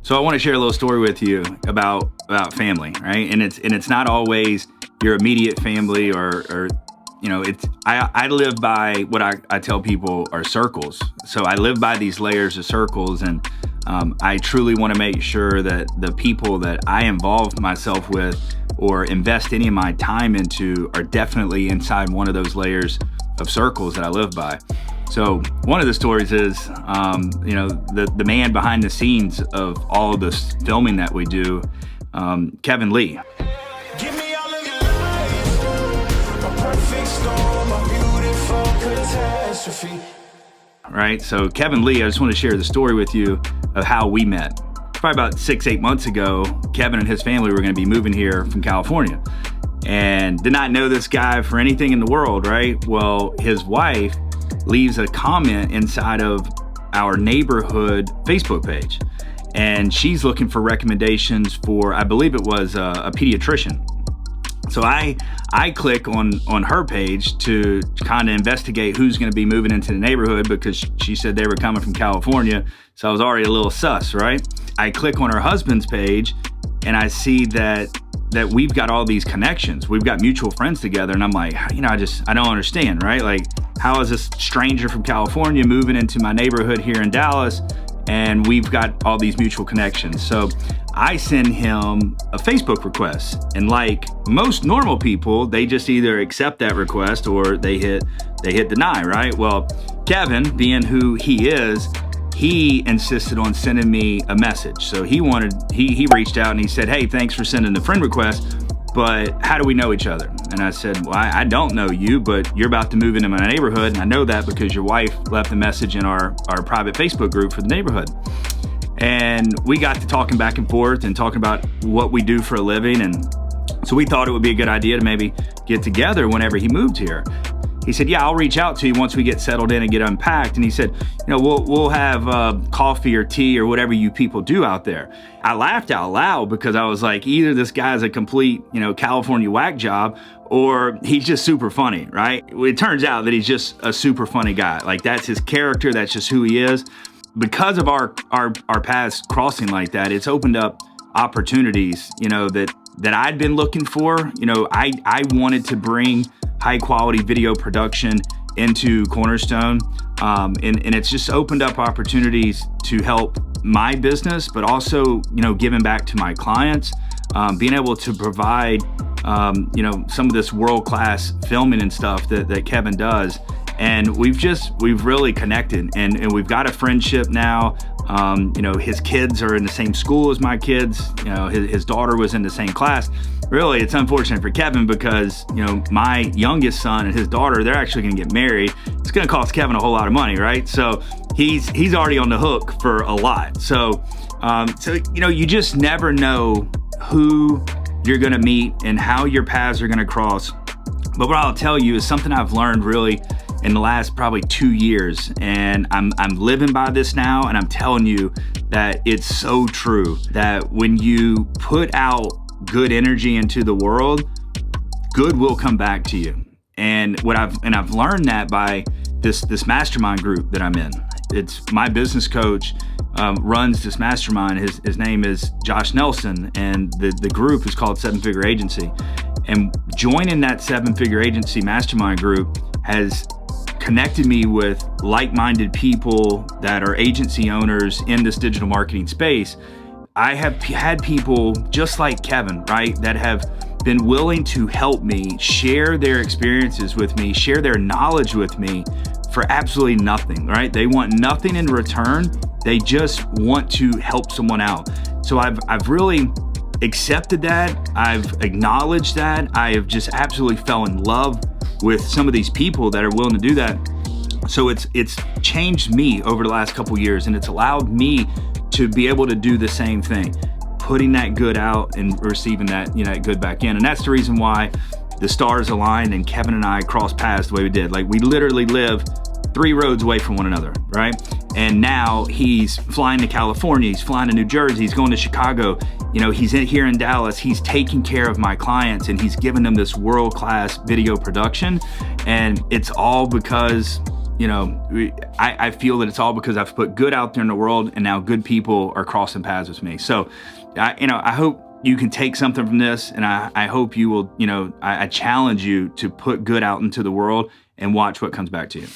So I want to share a little story with you about family, right? And it's not always your immediate family or it's I live by what I tell people are circles. So I live by these layers of circles, and I truly want to make sure that the people that I involve myself with or invest any of my time into are definitely inside one of those layers of circles that I live by. So one of the stories is, the man behind the scenes of all of this filming that we do, Kevin Lee. Give me all of your life, a perfect storm, a beautiful catastrophe. Right, so Kevin Lee, I just want to share the story with you of how we met. Probably about 6-8 months ago, Kevin and his family were going to be moving here from California, and did not know this guy for anything in the world, right? Well, his wife leaves a comment inside of our neighborhood Facebook page, and she's looking for recommendations for, I believe it was a pediatrician. So I click on her page to kind of investigate who's going to be moving into the neighborhood, because she said they were coming from California. So I was already a little sus, right? I click on her husband's page and I see that we've got all these connections. We've got mutual friends together. And I'm like, I don't understand, right? Like, how is this stranger from California moving into my neighborhood here in Dallas? And we've got all these mutual connections. So I send him a Facebook request. And like most normal people, they just either accept that request or they hit deny, right? Well, Kevin, being who he is, he insisted on sending me a message. So he reached out and he said, "Hey, thanks for sending the friend request, but how do we know each other?" And I said, "Well, I don't know you, but you're about to move into my neighborhood, and I know that because your wife left a message in our private Facebook group for the neighborhood." And we got to talking back and forth and talking about what we do for a living. And so we thought it would be a good idea to maybe get together whenever he moved here. He said, "Yeah, I'll reach out to you once we get settled in and get unpacked." And he said, we'll have coffee or tea or whatever you people do out there. I laughed out loud because I was like, either this guy's a complete, California whack job, or he's just super funny, right? It turns out that he's just a super funny guy. Like, that's his character. That's just who he is. Because of our paths crossing like that, it's opened up opportunities, that I'd been looking for. I wanted to bring high quality video production into Cornerstone. And it's just opened up opportunities to help my business, but also, giving back to my clients, being able to provide, some of this world-class filming and stuff that Kevin does. And we've really connected, and we've got a friendship now. His kids are in the same school as my kids. His daughter was in the same class. Really, it's unfortunate for Kevin because, my youngest son and his daughter, they're actually going to get married. It's going to cost Kevin a whole lot of money, right? So he's already on the hook for a lot. So you just never know who you're going to meet and how your paths are going to cross. But what I'll tell you is something I've learned really in the last probably 2 years, and I'm living by this now, and I'm telling you that it's so true that when you put out good energy into the world, good will come back to you. And I've learned that by this mastermind group that I'm in. It's my business coach runs this mastermind. His name is Josh Nelson, and the group is called 7-Figure Agency. And joining that 7-Figure Agency mastermind group has connected me with like-minded people that are agency owners in this digital marketing space. I have had people just like Kevin, right, that have been willing to help me, share their experiences with me, share their knowledge with me for absolutely nothing, right? They want nothing in return. They just want to help someone out. So I've really accepted that. I've acknowledged that. I have just absolutely fell in love with some of these people that are willing to do that. So it's changed me over the last couple years, and it's allowed me to be able to do the same thing, putting that good out and receiving that, that good back in. And that's the reason why the stars aligned and Kevin and I crossed paths the way we did. Like, we literally live 3 roads away from one another, right? And now he's flying to California, he's flying to New Jersey, he's going to Chicago. He's here in Dallas. He's taking care of my clients, and he's giving them this world-class video production. And it's all because, I feel that it's all because I've put good out there in the world, and now good people are crossing paths with me. So, I hope you can take something from this, and I hope you will, I challenge you to put good out into the world and watch what comes back to you.